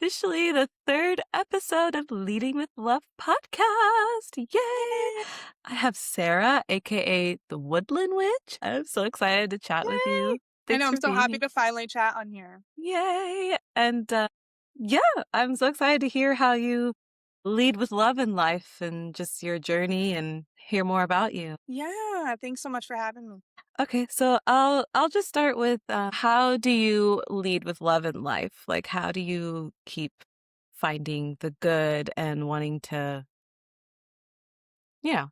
officially the third episode of Leading with Love podcast. Yay! I have Sarah, aka the Woodland Witch. I'm so excited to chat with Yay! you. I know, Thanks I'm for so being happy here. to finally chat on here. Yay! And yeah, I'm so excited to hear how you lead with love in life and just your journey and hear more about you. Yeah, thanks so much for having me. Okay, so I'll just start with how do you lead with love in life? Like, how do you keep finding the good and wanting to,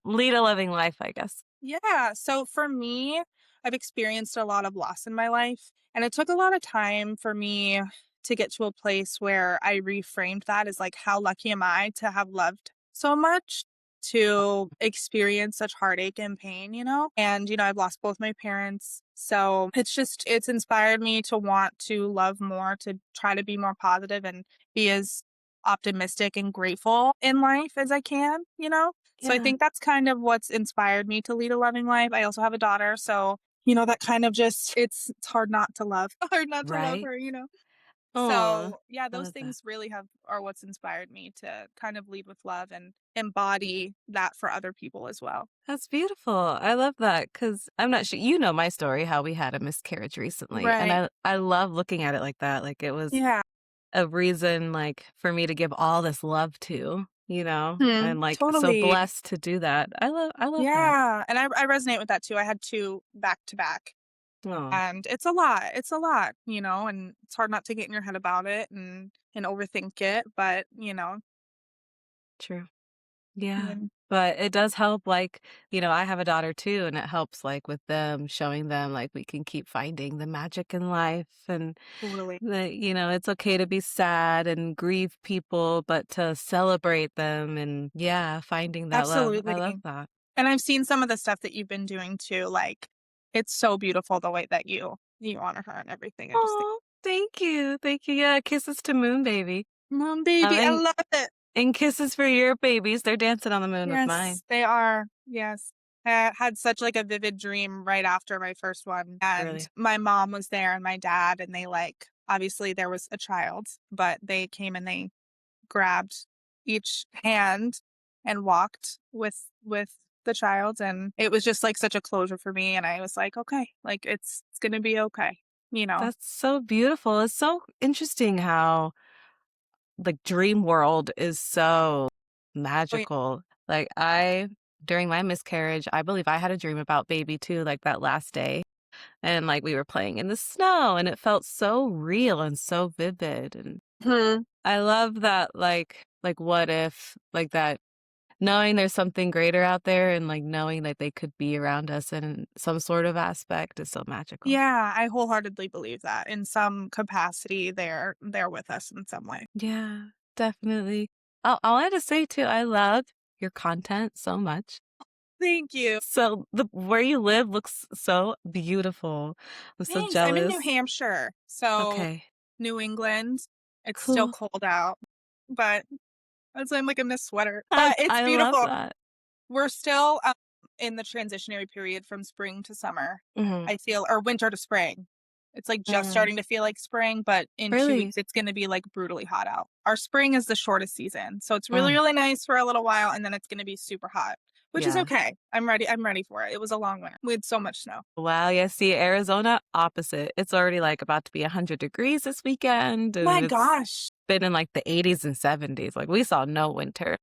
lead a loving life, I guess. Yeah, so for me, I've experienced a lot of loss in my life, and it took a lot of time for me to get to a place where I reframed that as like, how lucky am I to have loved so much, to experience such heartache and pain, And, I've lost both my parents. So it's inspired me to want to love more, to try to be more positive and be as optimistic and grateful in life as I can. So I Yeah. think that's kind of what's inspired me to lead a loving life. I also have a daughter, so that kind of just it's hard not to love, hard not to love Right? her. Oh, So yeah, I those love that. things really are what's inspired me to kind of lead with love and embody that for other people as well. That's beautiful. I love that because I'm not sure you know my story, how we had a miscarriage recently, and Right. I love looking at it like that. Like it was Yeah. a reason, like for me to give all this love to, and like so Totally. blessed to do that. I love that. Yeah. And I resonate with that too. I had two back to back. Oh, And it's a lot. It's a lot, and it's hard not to get in your head about it and overthink it. But, true. Yeah. yeah, But it does help, like, I have a daughter too, and it helps, like, with them, showing them, like, we can keep finding the magic in life and totally. that, it's okay to be sad and grieve people, but to celebrate them and, yeah, finding that love. I Absolutely. love that. And I've seen some of the stuff that you've been doing too. Like, it's so beautiful the way that you honor her and everything. I just think, Oh, thank you. Thank you. Yeah, kisses to Moon Baby. Mom, baby, I And love it. kisses for your babies. They're dancing on the moon with mine. Yes, they are. Yes. I had such like a vivid dream right after my first one. And Really. my mom was there and my dad, and they obviously there was a child, but they came and they grabbed each hand and walked with the child, and it was just like such a closure for me, and I was like, okay, like it's gonna be okay. That's so beautiful. It's so interesting how like dream world is so Oh, yeah. magical. Like during my miscarriage, I believe I had a dream about baby too, like that last day. And like we were playing in the snow and it felt so real and so vivid. And Mhm. I love that like what if like that knowing there's something greater out there and like knowing that they could be around us in some sort of aspect is so magical. Yeah, I wholeheartedly believe that in some capacity they're with us in some way. Yeah, definitely. I wanted to say too, I love your content so much. Thank you. So the where you live looks so beautiful. I'm so Thanks. I'm in New jealous. Hampshire, so Okay, New England. It's still cool. cold out, but that's why I'm like in this sweater. But it's I love beautiful. that. We're still in the transitionary period from spring to summer. Mhm. I feel, or winter to spring. It's like just Mm. starting to feel like spring, but in 2 weeks Really? it's going to be like brutally hot out. Our spring is the shortest season, so it's really Mm. really nice for a little while, and then it's going to be super hot, which is Yeah. okay. I'm ready. I'm ready for it. It was a long winter. We had so much snow. Wow, yeah, see, Arizona, opposite. It's already like about to be 100 degrees this weekend, and My it's gosh. been in like the 80s and 70s. Like we saw no winter.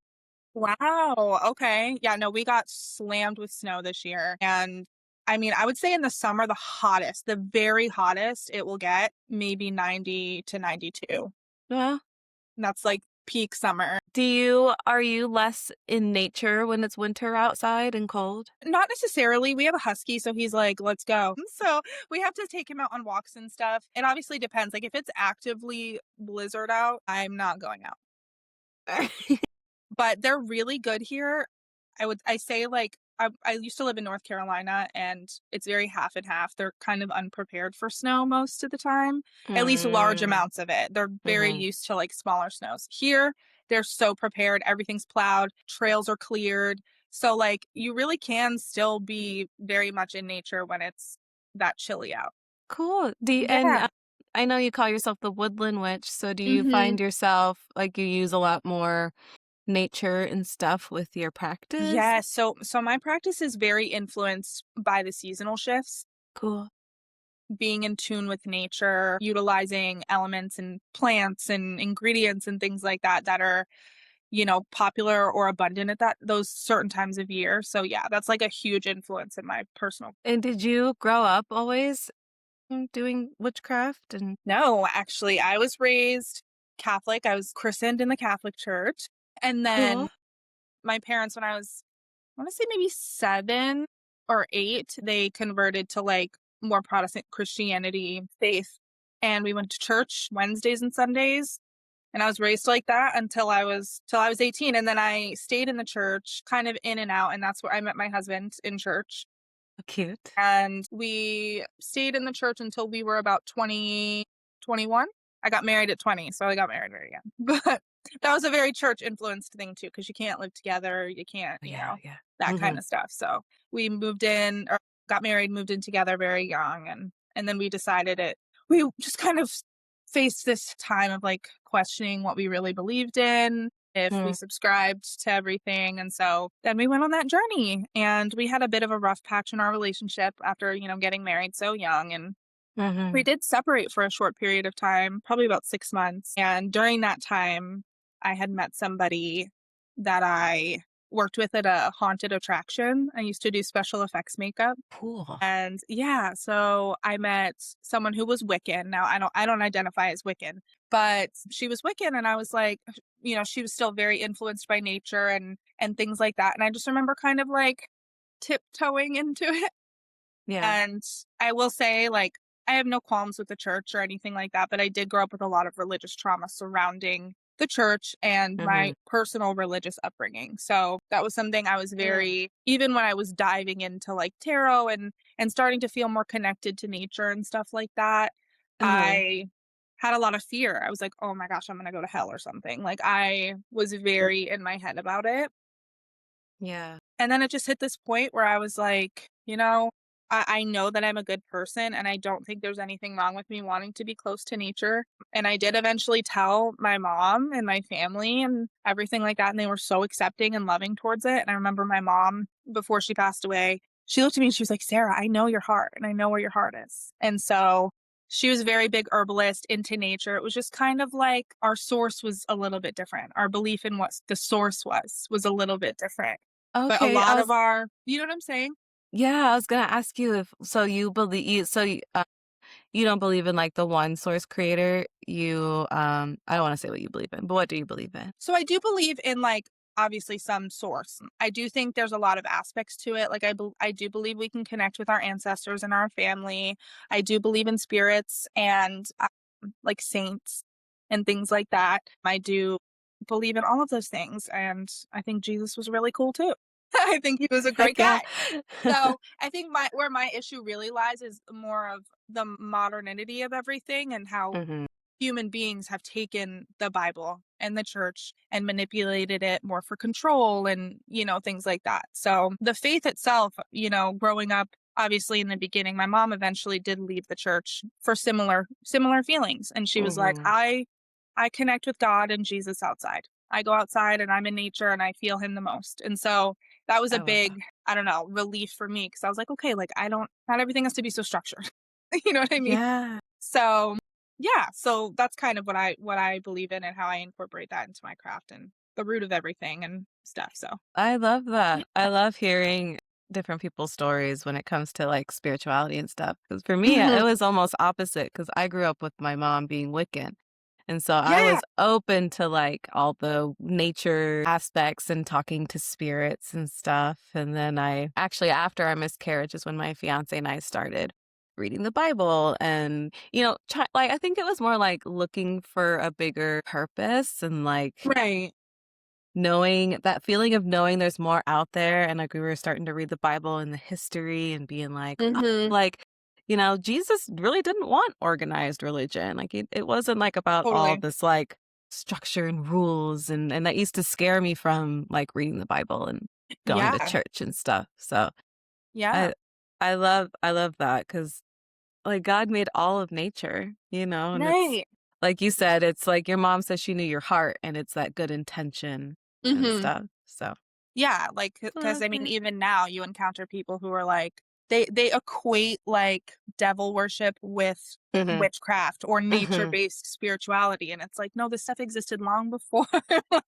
Wow. Okay. Yeah, no, we got slammed with snow this year. And I mean, I would say in the summer, the very hottest it will get, maybe 90 to 92. Well, And that's like peak summer. are you less in nature when it's winter outside and cold? Not necessarily. We have a husky, so he's like, let's go. So we have to take him out on walks and stuff. It obviously depends. Like if it's actively blizzard out, I'm not going out. But they're really good here. I say like I used to live in North Carolina, and it's very half and half. They're kind of unprepared for snow most of the time, at least large Mm, amounts of it. They're very mhm. used to like smaller snows. Here, they're so prepared. Everything's plowed, trails are cleared. So like you really can still be very much in nature when it's that chilly out. Cool. Do you, and Yeah. I know you call yourself the Woodland Witch, so do you Mhm. find yourself like you use a lot more nature and stuff with your practice? Yes, so my practice is very influenced by the seasonal shifts, Cool. being in tune with nature, utilizing elements and plants and ingredients and things like that that are, popular or abundant at that those certain times of year. So yeah, that's like a huge influence in my personal. And did you grow up always doing witchcraft and No, actually, I was raised Catholic. I was christened in the Catholic Church. And cool? then my parents, when I was, I want to say maybe 7 or 8, they converted to like more Protestant Christianity faith. And we went to church Wednesdays and Sundays. And I was raised like that till I was 18. And then I stayed in the church, kind of in and out. And that's where I met my husband in church. Cute. And we stayed in the church until we were about 20, 21. I got married at 20, so I got married very young. But that was a very church influenced thing too, because you can't live together, you can't, Yeah, yeah. that kind Mhm. of stuff. So we moved in or got married, moved in together very young, and then we decided it. We just kind of faced this time of like questioning what we really believed in, if we Mm, subscribed to everything. And so then we went on that journey and we had a bit of a rough patch in our relationship after, getting married so young. And we mhm. did separate for a short period of time, probably about 6 months. And during that time, I had met somebody that I worked with at a haunted attraction. I used to do special effects makeup. Cool. And yeah, so I met someone who was Wiccan. Now I don't identify as Wiccan, but she was Wiccan and I was like, she was still very influenced by nature and things like that. And I just remember kind of like tiptoeing into it. Yeah. And I will say, like, I have no qualms with the church or anything like that, but I did grow up with a lot of religious trauma surrounding the church and my Mhm. personal religious upbringing. So that was something I was Mm. very, even when I was diving into like tarot and starting to feel more connected to nature and stuff like that, Uh-huh. I had a lot of fear. I was like, "Oh my gosh, I'm going to go to hell or something." Like I was very in my head about it. Yeah. And then it just hit this point where I was like, I know that I'm a good person and I don't think there's anything wrong with me wanting to be close to nature. And I did eventually tell my mom and my family and everything like that. And they were so accepting and loving towards it. And I remember my mom, before she passed away, she looked at me and she was like, Sarah, I know your heart and I know where your heart is. And so she was a very big herbalist into nature. It was just kind of like our source was a little bit different. Our belief in what the source was a little bit different. But a Okay, lot of our, you know what I'm saying? I was gonna ask you if so you believe you so you don't believe in like the one source creator. I don't want to say what you believe in, but what do you believe in? So I do believe in, like, obviously some source. I do think there's a lot of aspects to it. Like, I do believe we can connect with our ancestors and our family. I do believe in spirits and, like, saints and things like that. I do believe in all of those things, and I think Jesus was really cool too. I think he was a great Heck yeah. guy. So, I think my issue really lies is more of the modernity of everything and how Mhm. human beings have taken the Bible and the church and manipulated it more for control and, things like that. So the faith itself, growing up, obviously in the beginning, my mom eventually did leave the church for similar feelings. And she was like, Mhm. I connect with God and Jesus outside. I go outside and I'm in nature and I feel him the most. And so that was I a love that. big, I don't know, relief for me because I was like, okay, like not everything has to be so structured. You know what I mean? Yeah. So, yeah, so that's kind of what I believe in and how I incorporate that into my craft and the root of everything and stuff, so. I love that. I love hearing different people's stories when it comes to like spirituality and stuff. Because for me, it Mhm. was almost opposite because I grew up with my mom being Wiccan. And so I Yeah, was open to like all the nature aspects and talking to spirits and stuff. And then I actually, after our miscarriage, is when my fiance and I started reading the Bible and, like I think it was more like looking for a bigger purpose and like right. knowing that feeling of knowing there's more out there, and, like, we were starting to read the Bible and the history and being like, "Oh," Mhm. like, Jesus really didn't want organized religion, like, it wasn't, like, about all Totally. this, like, structure and rules, and that used to scare me from, like, reading the Bible and going to Yeah, church and stuff, so yeah. I I love that because. like God made all of nature, and it's Right. like you said, it's like your mom says she knew your heart and it's that good intention and Mhm. stuff. So, Yeah, like, because love I mean, it. even now you encounter people who are like they equate, like, devil worship with Mhm. witchcraft or Mhm. nature-based spirituality, and it's like, "No, this stuff existed long before,"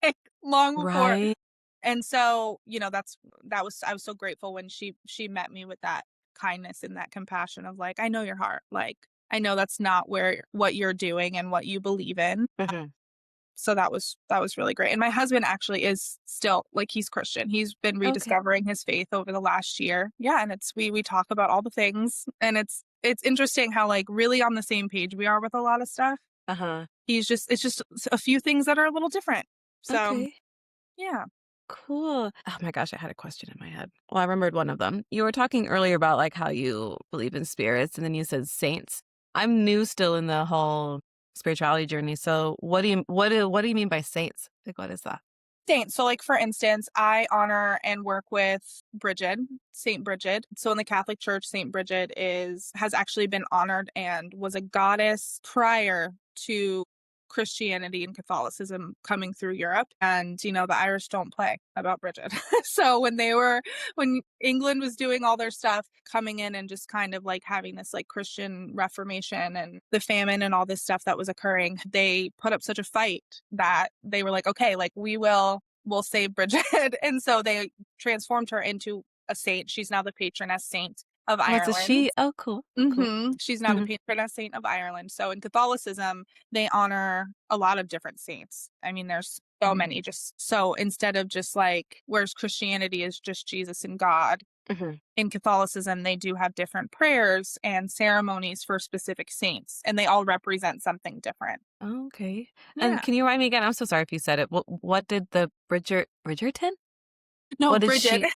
like, long before. Right? And so, that was I was so grateful when she met me with that kindness and that compassion of like, "I know your heart, like, I know that's not where what you're doing and what you believe in." Mhm. So that was really great. And my husband actually is still like he's Christian. He's been Okay. rediscovering his faith over the last year. Yeah, and it's we talk about all the things and it's interesting how like really on the same page we are with a lot of stuff. Uh-huh. It's just a few things that are a little different. So, Okay. yeah. Cool. Oh my gosh, I had a question in my head. Well, I remembered one of them. You were talking earlier about like how you believe in spirits, and then you said saints. I'm new still in the whole spirituality journey. So what do you mean by saints? Like what is that? Saints. So, like, for instance, I honor and work with Bridget, Saint Bridget. So, in the Catholic Church, Saint Bridget is has actually been honored and was a goddess prior to Christianity and Catholicism coming through Europe. And, the Irish don't play about Bridget. So, when England was doing all their stuff, coming in and just kind of like having this like Christian Reformation and the famine and all this stuff that was occurring, they put up such a fight that they were like, okay, like we'll save Bridget. And so they transformed her into a saint. She's now the patroness saint of What's a Ireland. she? Oh, cool. Cool. She's now the Mhm. patroness saint of Ireland. So in Catholicism, they honor a lot of different saints. I mean, there's so Mm. many. Just so instead of just like, whereas Christianity is just Jesus and God, Mhm. in Catholicism, they do have different prayers and ceremonies for specific saints, and they all represent something different. Oh, okay. And Yeah. can you remind me again? I'm so sorry if you said it. What did the Bridgerton? No, What did Bridget.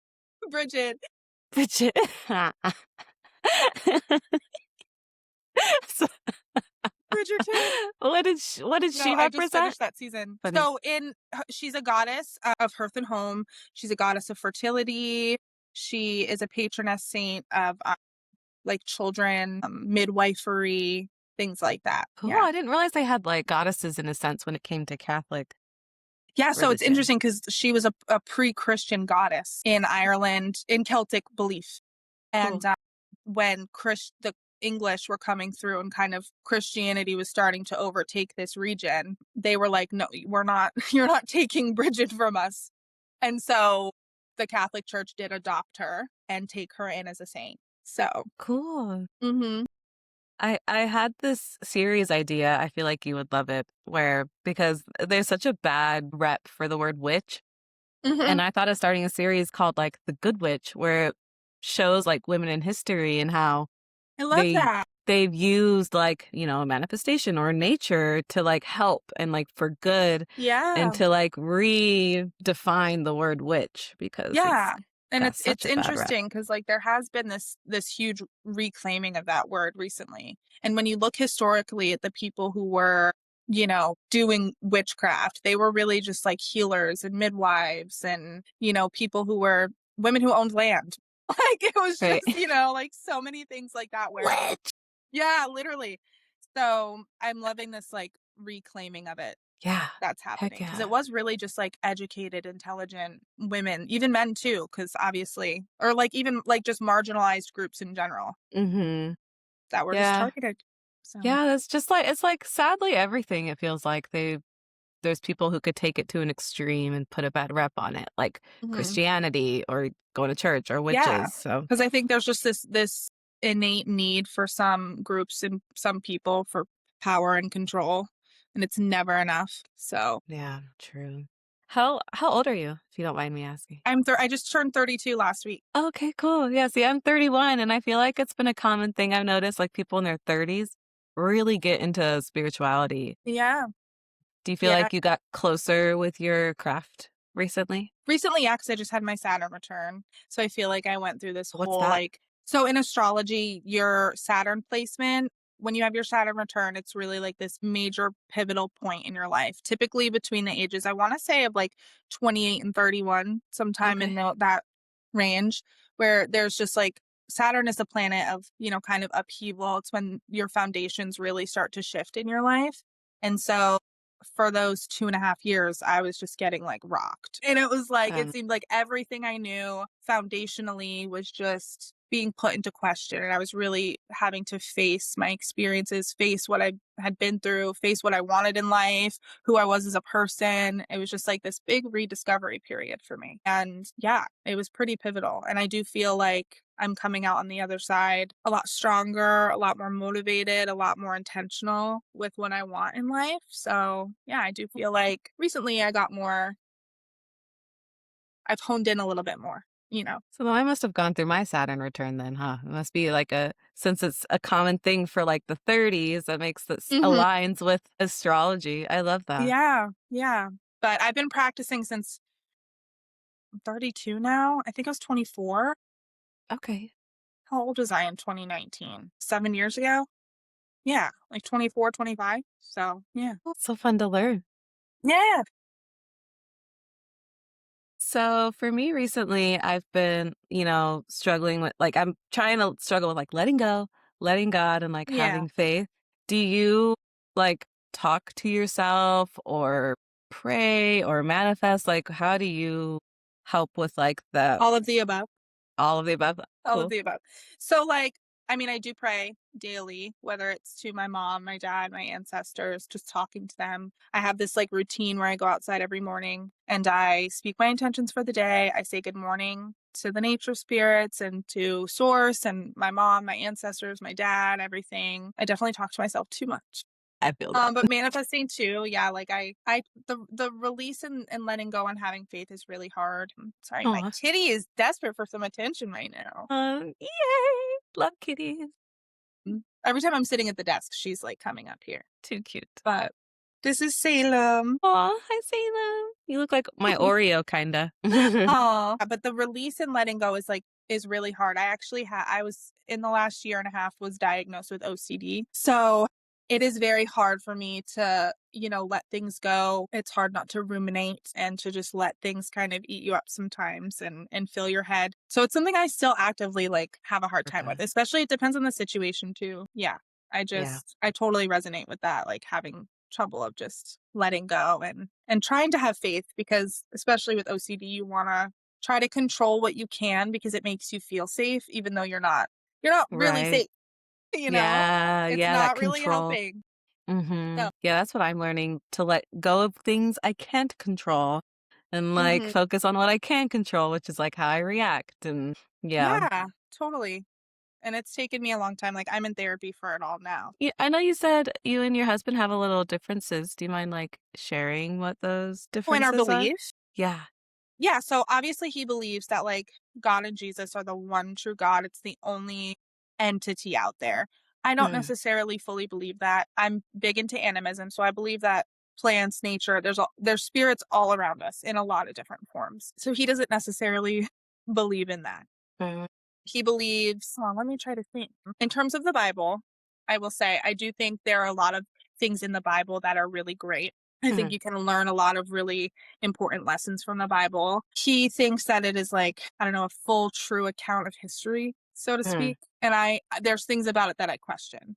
she Bridget. Bridget? So Bridgerton. what did she No, I just represent? finished that season. Funny. So she's a goddess of hearth and home. She's a goddess of fertility. She is a patroness saint of like children, midwifery, things like that. Cool. Yeah. I didn't realize they had like goddesses in a sense when it came to Catholic Yeah, so it's religion. interesting because she was a pre-Christian goddess in Ireland in Celtic belief. And Cool. when the English were coming through and kind of Christianity was starting to overtake this region, they were like, no, we're not, you're not taking Bridget from us. And so the Catholic Church did adopt her and take her in as a saint. So, Cool. hmm I had this series idea. I feel like you would love it, where because there's such a bad rep for the word witch. hmm And I thought of starting a series called like The Good Witch, where it shows like women in history and how I love they that. they've used like, a manifestation or nature to like help and like for good and Yeah. to like redefine the word witch because it's Yeah. And got it's such a bad rep. interesting because like there has been this huge reclaiming of that word recently. And when you look historically at the people who were, doing witchcraft, they were really just like healers and midwives and, people who were women who owned land. Like it was Right. just, like so many things like that where Witch. yeah, literally. So I'm loving this like reclaiming of it Yeah. that's Heck happening because it yeah. was really just like educated, intelligent women, even men too, because obviously, or like even like just marginalized groups in general Mhm. that were just Yeah. targeted. So, Yeah, that's just like it's like sadly everything it feels like there's people who could take it to an extreme and put a bad rep on it, like mhm. Christianity or going to church or Yeah, witches. So, because I think there's just this innate need for some groups and some people for power and control, and it's never enough. So yeah, true. How old are you, if you don't mind me asking? I just turned 32 last week. Okay, cool. Yeah, see, I'm 31 and I feel like it's been a common thing I've noticed like people in their 30s really get into spirituality. Yeah, Do you feel yeah. like you got closer with your craft recently? Recently, yeah, 'cause I just had my Saturn return. So I feel like I went through this What's whole that? like so in astrology, your Saturn placement, when you have your Saturn return, it's really like this major pivotal point in your life. Typically between the ages, I want to say of like 28 and 31, sometime in Okay. that range, where there's just like Saturn is a planet of, kind of upheaval. It's when your foundations really start to shift in your life. And so for those 2.5 years, I was just getting like rocked. And it was like, it Um, seemed like everything I knew foundationally was just being put into question. And I was really having to face my experiences, face what I had been through, face what I wanted in life, who I was as a person. It was just like this big rediscovery period for me. And yeah, it was pretty pivotal. And I do feel like I'm coming out on the other side a lot stronger, a lot more motivated, a lot more intentional with what I want in life. So yeah, I do feel like recently I've honed in a little bit more. so then I must have gone through my Saturn return then, huh? It must be like since it's a common thing for like the 30s, that makes this hmm aligns with astrology. I love that. Yeah, yeah. But I've been practicing since I'm 32 now. I think I was 24. Okay. How old was I in 2019? 7 years ago? Yeah, like 24, 25. So, yeah. Well, it's so fun to learn. Yeah. So for me recently, I've been, struggling with like I'm trying to struggle with like letting go, letting God and like Yeah. having faith. Do you like talk to yourself or pray or manifest? Like how do you help with like the All of the above. all of the above? All of Cool. the above. So, like, I mean, I do pray daily, whether it's to my mom, my dad, my ancestors, just talking to them. I have this like routine where I go outside every morning and I speak my intentions for the day. I say good morning to the nature spirits and to source and my mom, my ancestors, my dad, everything. I definitely talk to myself too much. I feel that. But manifesting too, yeah, like the release and letting go and having faith is really hard. Sorry, my Aw. kitty is desperate for some attention right now. Yay! Love kitties. Every time I'm sitting at the desk, she's like coming up here. Too cute. But this is Salem. Aw, hi Salem. You look like my Oreo kinda. Oh, but the release and letting go is really hard. I was in the last year and a half was diagnosed with OCD. So it is very hard for me to, let things go. It's hard not to ruminate and to just let things kind of eat you up sometimes and fill your head. So it's something I still actively like have a hard time Okay. with, especially it depends on the situation too. Yeah. Yeah. I totally resonate with that, like having trouble of just letting go and trying to have faith because especially with OCD you want to try to control what you can because it makes you feel safe even though you're not really Right. safe, you know? Yeah, It's yeah, that not really control. helping. No. Yeah, that's what I'm learning to let go of things I can't control and like Mhm. focus on what I can control, which is like how I react and yeah. Yeah, totally. And it's taken me a long time. Like I'm in therapy for it all now. Yeah, I know you said you and your husband have a little differences. Do you mind like sharing what those In our differences are? belief. Yeah. Yeah, so obviously he believes that like God and Jesus are the one true God. It's the only entity out there. I don't Mm, necessarily fully believe that. I'm big into animism, so I believe that plants, nature, there's spirits all around us in a lot of different forms. So he doesn't necessarily believe in that. mm, He believes, oh, let me try to think. In terms of the Bible, I will say I do think there are a lot of things in the Bible that are really great. I think mm, you can learn a lot of really important lessons from the Bible. He thinks that it is like, I don't know, a full true account of history, so to mm, speak. And there's things about it that I question.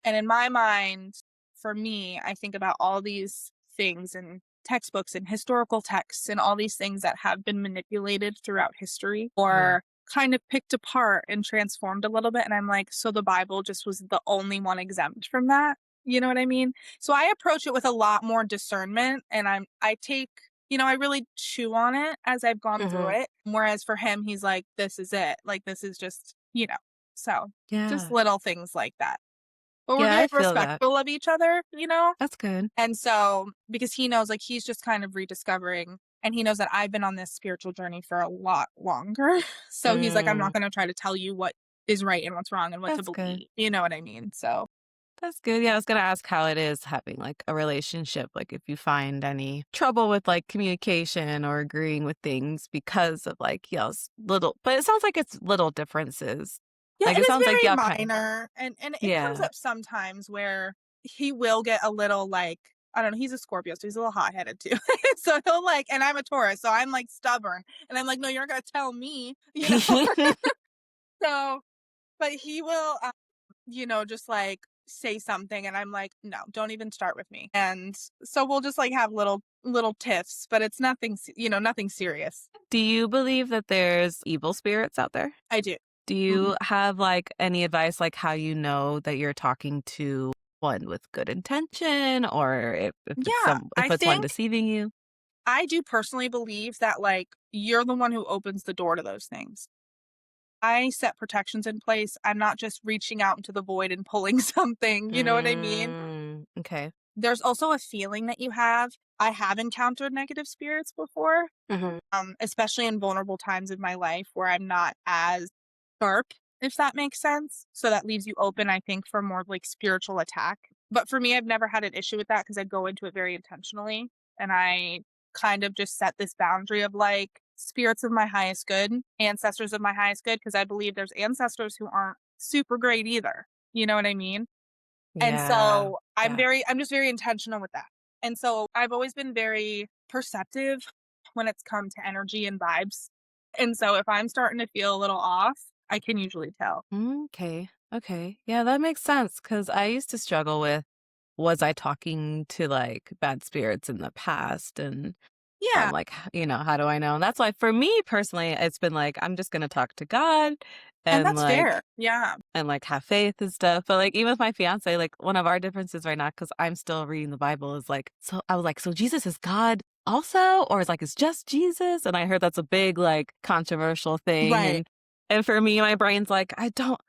And in my mind, for me, I think about all these things and textbooks and historical texts and all these things that have been manipulated throughout history mm. or kind of picked apart and transformed a little bit. And I'm like, so the Bible just was the only one exempt from that. You know what I mean? So I approach it with a lot more discernment and I really chew on it as I've gone through Mhm. it. Whereas for him, he's like, this is it. Like, this is so just Yeah. little things like that. But we're Yeah, very I feel that. respectful of each other. That's good. And so, because he knows, like, he's just kind of rediscovering, and he knows that I've been on this spiritual journey for a lot longer. So he's like, I'm not Mm, going to try to tell you what is right and what's wrong and what to that's good. believe. You know what I mean? So, That's good. Yeah, I was gonna ask how it is having like a relationship, like if you find any trouble with like communication or agreeing with things because of like, little, but it sounds like it's little differences. yeah, Like it it is sounds like y'all very kind minor. And it comes yeah. up sometimes where he will get a little like, I don't know, he's a Scorpio, so he's a little hot headed too. So he'll like, and I'm a Taurus, so I'm like stubborn. And I'm like, no, you're not going to tell me. So but he will, just, like, say something, and I'm like, "No, don't even start with me." And so we'll just, like, have little tiffs, but it's nothing serious. Do you believe that there's evil spirits out there? I do. Do Mhm. you have, like, any advice, like, how you know that you're talking to one with good intention or Yeah, if I it's one think deceiving you? I do personally believe that, like, you're the one who opens the door to those things. I set protections in place. I'm not just reaching out into the void and pulling something, you know what I mean? Okay. There's also a feeling that you have. I have encountered negative spirits before, Mhm. especially in vulnerable times of my life where I'm not as sharp, if that makes sense. So that leaves you open, I think, for more like spiritual attack. But for me, I've never had an issue with that because I go into it very intentionally. And I kind of just set this boundary of like spirits of my highest good, ancestors of my highest good, because I believe there's ancestors who aren't super great either. You know what I mean? And Yeah. so Yeah. I'm just very intentional with that. And so I've always been very perceptive when it's come to energy and vibes. And so if I'm starting to feel a little off, I can usually tell. Okay. Okay. Yeah, that makes sense because I used to struggle with, was I talking to, like, bad spirits in the past? And Yeah, like, how do I know? And that's why for me personally, it's been like, I'm just gonna talk to God and and that's fair. like Yeah. have faith and stuff. But like even with my fiance, like one of our differences right now, because I'm still reading the Bible, is like, so I was like, so Jesus is God also, or is like it's just Jesus? And I heard that's a big like controversial thing. Right. And for me, my brain's like, I don't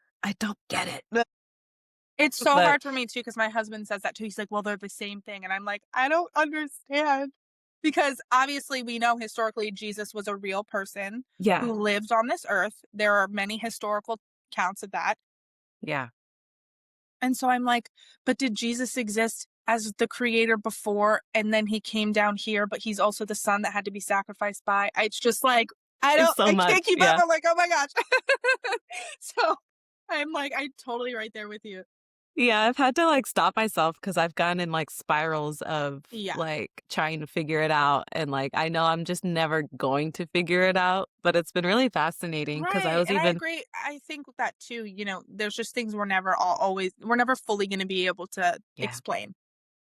get it. It's so But hard for me too because my husband says that too. He's like, "Well, they're the same thing." And I'm like, "I don't understand." Because obviously we know historically Jesus was a real person yeah, who lived on this earth. There are many historical accounts of that. yeah, And so I'm like, "But did Jesus exist as the creator before and then he came down here, but he's also the son that had to be sacrificed by?" It's just like, it's so I can't much. keep up. Yeah. I'm like, "Oh my gosh." So I'm like, I totally right there with you. Yeah, I've had to, like, stop myself because 'cause I've gone in, like, spirals of, Yeah. like, trying to figure it out, and, like, I know I'm just never going to figure it out, but it's been really fascinating because I Right, was and I even agree. I think with that too, there's just things we're never fully gonna be able to yeah, explain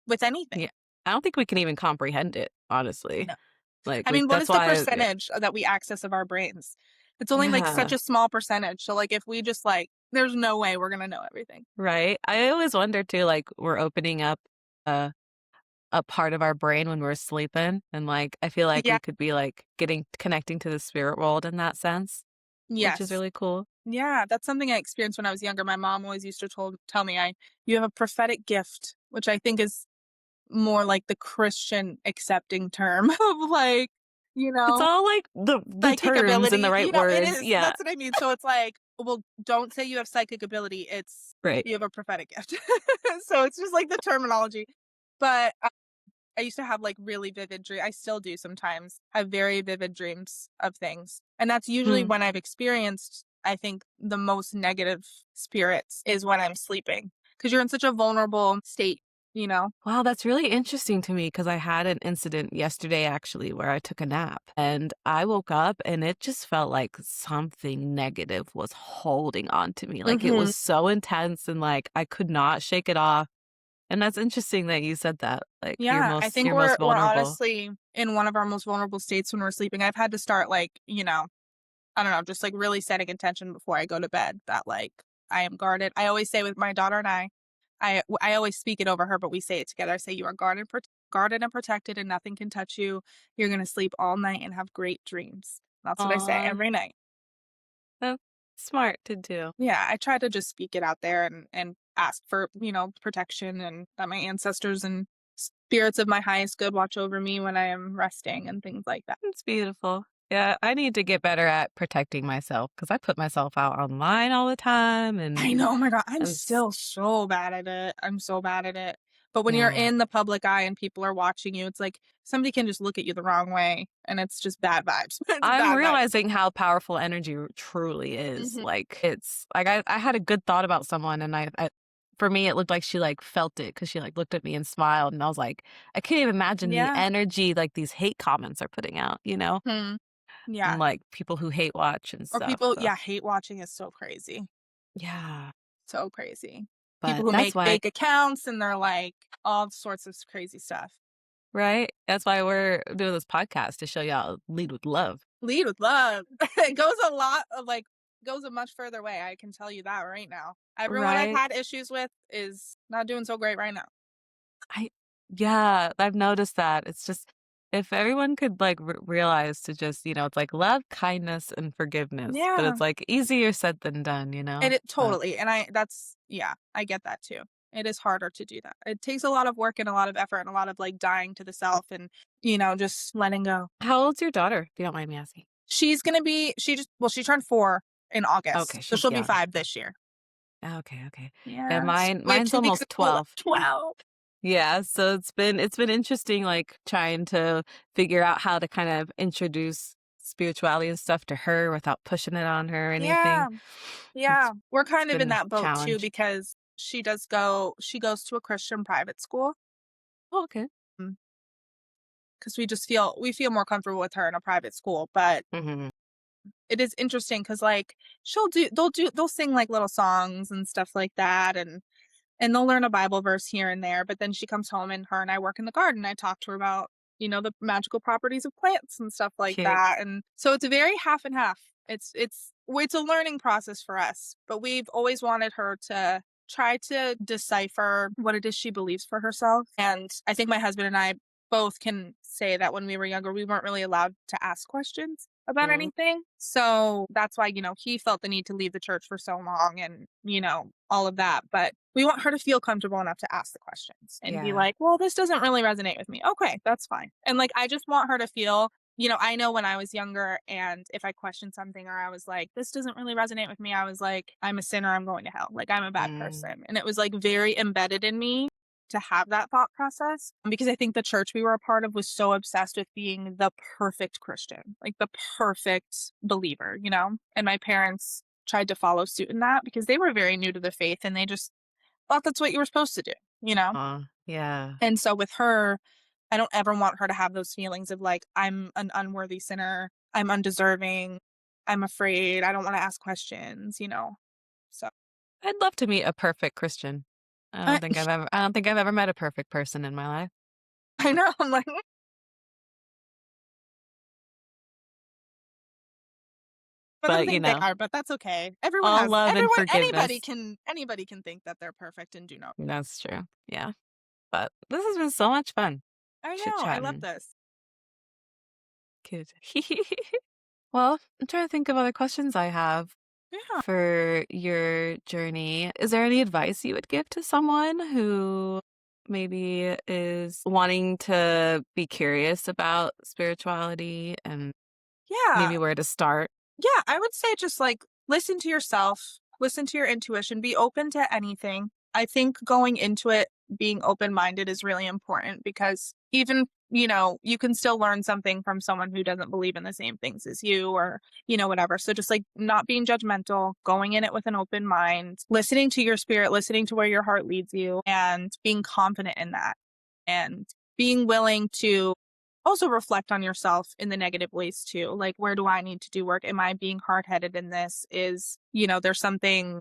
with anything. yeah. I don't think we can even comprehend it, honestly. No. Like, I we mean, what that's is the why yeah. percentage that we access of our brains? It's only, like, such Yeah, a small percentage, so, like, if we just, like there's no way we're gonna know everything. right? I always wonder too, like, we're opening up a part of our brain when we're sleeping, and, like, I feel like Yeah. we could be, like, connecting to the spirit world in that sense, which is Yes. really cool. Yeah, that's something I experienced when I was younger. My mom always used to tell me, "I you have a prophetic gift," which I think is more like the Christian accepting term of, like, you It's know all, like, the psychic terms and the ability, right it words, is, yeah, that's what I mean, so it's like, well, don't say you have psychic ability, it's right. you have a prophetic gift. So it's just like the terminology, but, I used to have, like, really vivid I still do sometimes, have very vivid dreams of things, and that's usually Mm. when I've experienced, I think, the most negative spirits is when I'm sleeping, because 'cause you're in such a vulnerable state, you know? Wow, that's really interesting to me because I had an incident yesterday actually where I took a nap and I woke up and it just felt like something negative was holding on to me. Like it Mhm. was so intense and like I could not shake it off. And that's interesting that you said that. Like Yeah, I think you're most we're vulnerable. honestly in one of our most vulnerable states when we're sleeping. I've had to start, like, I don't know, just, like, really setting intention before I go to bed that, like, I am guarded. I always say with my daughter and I always speak it over her, but we say it together. I say, "You are guarded and protected, and nothing can touch you. You're gonna sleep all night and have great dreams." That's what I say Aw, every night. that's smart to do. Yeah, I try to just speak it out there and ask for, protection and that my ancestors and spirits of my highest good watch over me when I am resting and things like that. It's beautiful. Yeah, I need to get better at protecting myself because I put myself out online all the time I know, oh my god, I'm and s- still so bad at it. I'm so bad at it. But when you're yeah. in the public eye and people are watching you, it's like somebody can just look at you the wrong way and it's just bad vibes. It's I'm bad vibes. realizing how powerful energy truly is. Mhm. Like it's like I had a good thought about someone and for me it looked like she like felt it because she like looked at me and smiled and I was like, I can't even imagine the Yeah. energy like these hate comments are putting out, Mhm. and Yeah. like people who hate watch and Or stuff. people So yeah, hate watching is so crazy. Yeah. So crazy. People But who that's make why fake accounts and they're like all sorts of crazy stuff. right? That's why we're doing this podcast to show y'all lead with love. Lead with love. It goes a lot of like goes a much further way. I can tell you that right now. Everyone I've Right? had issues with is not doing so great right now. I yeah, I've noticed that. It's just if everyone could like realize to just, it's like love, kindness, and forgiveness, but Yeah. it's like easier said than done, And it But totally. And yeah, I get that too. It is harder to do that. It takes a lot of work and a lot of effort and a lot of like dying to the self and, just letting go. how old's your daughter, if you don't mind me asking? She's gonna be she turned 4 in Okay, August. So she's she'll be young. 5 this year. Okay, okay. Yeah, Yes. mine We have mine's 2 weeks of almost school left. 12. 12. Yeah, so it's been interesting like trying to figure out how to kind of introduce spirituality and stuff to her without pushing it on her or anything. Yeah. Yeah. We're It's kind of in been a that boat too challenge. because she goes to a Christian private school. Oh, okay. Because we feel more comfortable with her in a private school, but Mhm. it is interesting because like they'll sing like little songs and stuff like that and they'll learn a Bible verse here and there, but then she comes home and her and I work in the garden. I talk to her about, the magical properties of plants and stuff like Cute. that. And so it's very half and half. It's a learning process for us, but we've always wanted her to try to decipher what it is she believes for herself. And I think my husband and I both can say that when we were younger, we weren't really allowed to ask questions about Mm, anything. So that's why, he felt the need to leave the church for so long and, all of that. But we want her to feel comfortable enough to ask the questions and be yeah. like, well, this doesn't really resonate with me. Okay, that's fine. And like, I just want her to feel, I know when I was younger and if I questioned something or I was like, this doesn't really resonate with me, I was like, I'm a sinner, I'm going to hell. Like, I'm a bad Mm, person. And it was like very embedded in me to have that thought process because I think the church we were a part of was so obsessed with being the perfect Christian, like the perfect believer, And my parents tried to follow suit in that because they were very new to the faith and they just thought that's what you were supposed to do. yeah. And so with her, I don't ever want her to have those feelings of like, I'm an unworthy sinner, I'm undeserving, I'm afraid, I don't want to ask questions. So I'd love to meet a perfect Christian. I, I don't think I've ever met a perfect person in my life. I know, I'm like, for them But, think they are, but that's okay. all love and forgiveness. Anybody can think that they're perfect and do not. That's true. Yeah. But this has been so much fun I know, I love chit-chatting. this. Cute. Well, I'm trying to think of other questions I have Yeah. for your journey. Is there any advice you would give to someone who maybe is wanting to be curious about spirituality and Yeah. maybe where to start? Yeah, I would say just like listen to yourself, listen to your intuition, be open to anything. I think going into it being open minded is really important because even, you can still learn something from someone who doesn't believe in the same things as you or, whatever. So just like not being judgmental, going in it with an open mind, listening to your spirit, listening to where your heart leads you, and being confident in that and being willing to also reflect on yourself in the negative ways too. Like, where do I need to do work? Am I being hard headed in this? There's something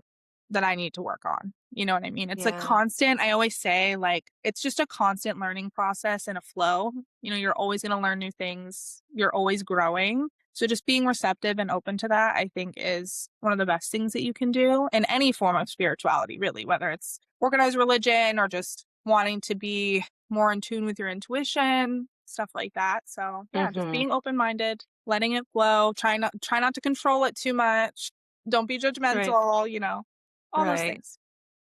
that I need to work on. You know what I mean? It's a Yeah. constant, I always say, like, it's just a constant learning process and a flow. You're always going to learn new things, you're always growing. So just being receptive and open to that, I think, is one of the best things that you can do in any form of spirituality, really, whether it's organized religion or just wanting to be more in tune with your intuition, stuff like that. So yeah, just Mhm. being open minded, letting it flow, try not to control it too much. Don't be Right. judgmental, all those Right. things.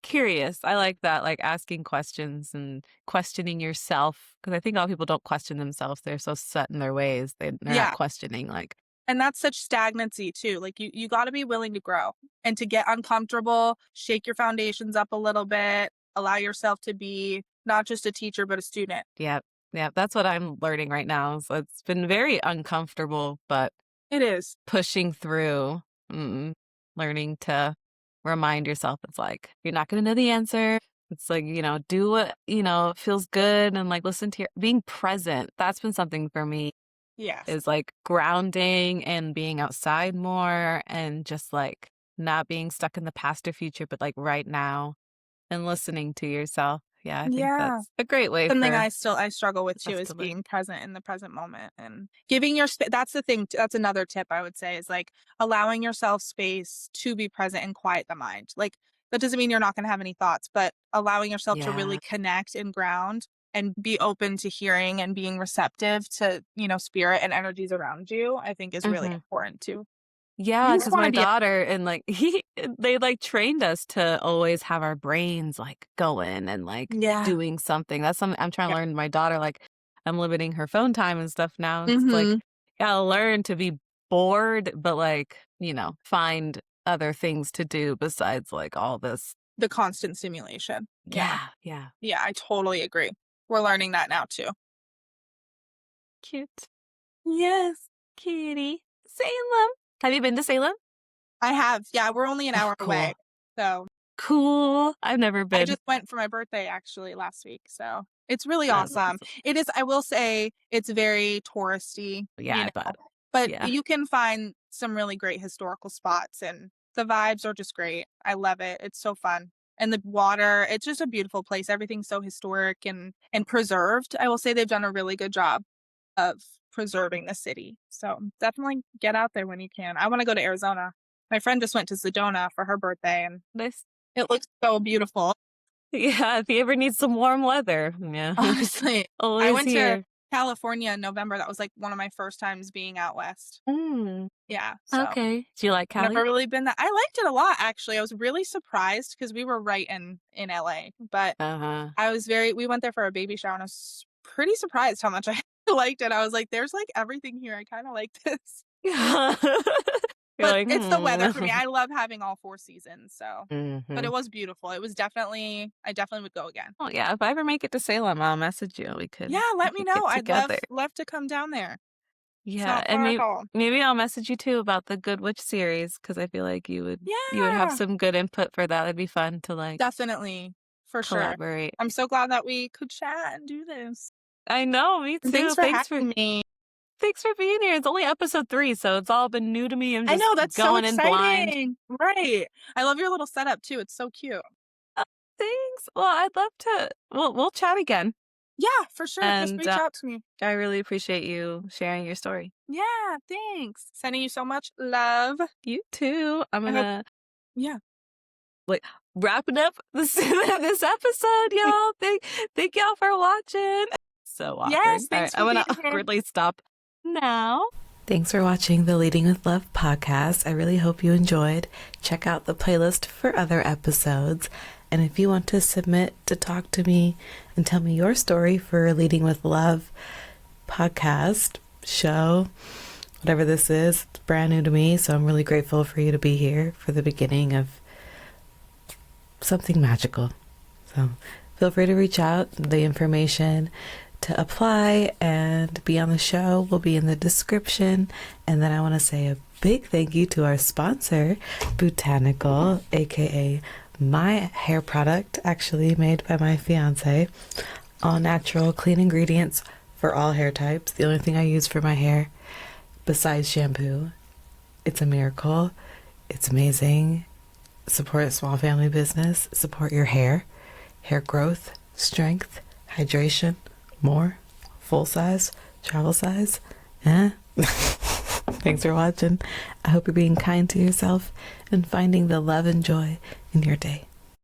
Curious. I like that, like asking questions and questioning yourself. Because I think a lot of people don't question themselves. They're so set in their ways. They're not Yeah. questioning, like, And that's such stagnancy too. Like you got to be willing to grow and to get uncomfortable, shake your foundations up a little bit, allow yourself to be not just a teacher, but a student. yeah, yeah, that's what I'm learning right now. So it's been very uncomfortable, but It is. pushing through, mm, learning to remind yourself it's like, you're not going to know the answer. It's like, do what, feels good and like listen to being present. That's been something for me Yes. is like grounding and being outside more and just like not being stuck in the past or future, but like right now and listening to yourself. Yeah, I think Yeah. that's a great way Something for I struggle with too us is to live. being present in the present moment and giving your that's the thing that's another tip I would say is, like, allowing yourself space to be present and quiet the mind. Like, that doesn't mean you're not gonna have any thoughts, but allowing yourself to really Yeah. connect and ground and be open to hearing and being receptive to, spirit and energies around you, I think is really Mhm. important too. You Yeah, just because wanna my be daughter and, like, they, like, trained us to always have our brains, like, going and, like, Yeah. doing something. That's something I'm trying to Yeah. learn my daughter, like, I'm limiting her phone time and stuff now. It's like, Mhm. gotta learn to be bored, but, like, find other things to do besides, like, all this. The constant stimulation. Yeah. Yeah, yeah. Yeah, I totally agree. We're learning that now too. Cute. Yes. Kitty. Salem. Have you been to Salem? I have. Yeah, we're only an Oh, hour away. cool. So, Cool. I've never I been. just went for my birthday actually last week, so it's really That's awesome. awesome. It is I will say it's very touristy, Yeah, I bet. but Yeah. you can find some really great historical spots and the vibes are just great. I love it. It's so fun. And the water, it's just a beautiful place. Everything's so historic and preserved. I will say they've done a really good job of preserving the city. So, definitely get out there when you can. I wanna go to Arizona. My friend just went to Sedona for her birthday, and Nice. it looks so beautiful. Yeah, if you ever need some warm weather, yeah, Honestly, I always went to here. California in November. That was, like, one of my first times being out west. Mm, Yeah, so okay. Do you like I've never Cali? really been that I liked it a lot, actually. I was really surprised because we were right in LA, but Uh-huh. we went there for a baby shower, and I was pretty surprised how much I liked it. I was like, "There's, like, everything here. I kinda like this." You're But like, it's the weather for me. "Hmm." I love having all 4 seasons, so but it Mhm. was beautiful. It was definitely I definitely would go again. Oh, yeah, if I ever make it to Salem, I'll message you. Yeah, We let me could know. get I'd together. love to come down there. It's Yeah, not and far at all. maybe I'll message you too about the Good Witch series because I feel like you would have Yeah, some good input for that. It'd be fun to, like, definitely, for sure. collaborate. I'm so glad that we could chat and do this. I know, me And thanks too. for having me. Thanks for being here. It's only episode 3, so it's all been new to me. I'm I just know, that's so going in blind. exciting. Right. I love your little setup too. It's so cute. Oh, thanks. Well, I'd love to we'll chat again, Yeah, for sure. Just and, reach out to me. I really appreciate you sharing your story. Yeah, thanks. Sending you so much love. You too. I'm I hope gonna, yeah. like, wrapping up this episode, y'all. Thank y'all for watching. So awkward. Yes, Alright, thanks for I'm being gonna here. awkwardly stop now. Thanks for watching the Leading with Love podcast. I really hope you enjoyed. Check out the playlist for other episodes. And if you want to submit to talk to me and tell me your story for Leading with Love podcast, show, whatever this is, it's brand new to me. So I'm really grateful for you to be here for the beginning of something magical. So feel free to reach out. The information to apply and be on the show will be in the description. And then I want to say a big thank you to our sponsor, Botanical, aka my hair product, actually made by my fiance. All natural, clean ingredients for all hair types. The only thing I use for my hair besides shampoo. It's a miracle. It's amazing. Support a small family business. Support your hair growth, strength, hydration, more, full size, travel size. Thanks for watching. I hope you're being kind to yourself and finding the love and joy in your day.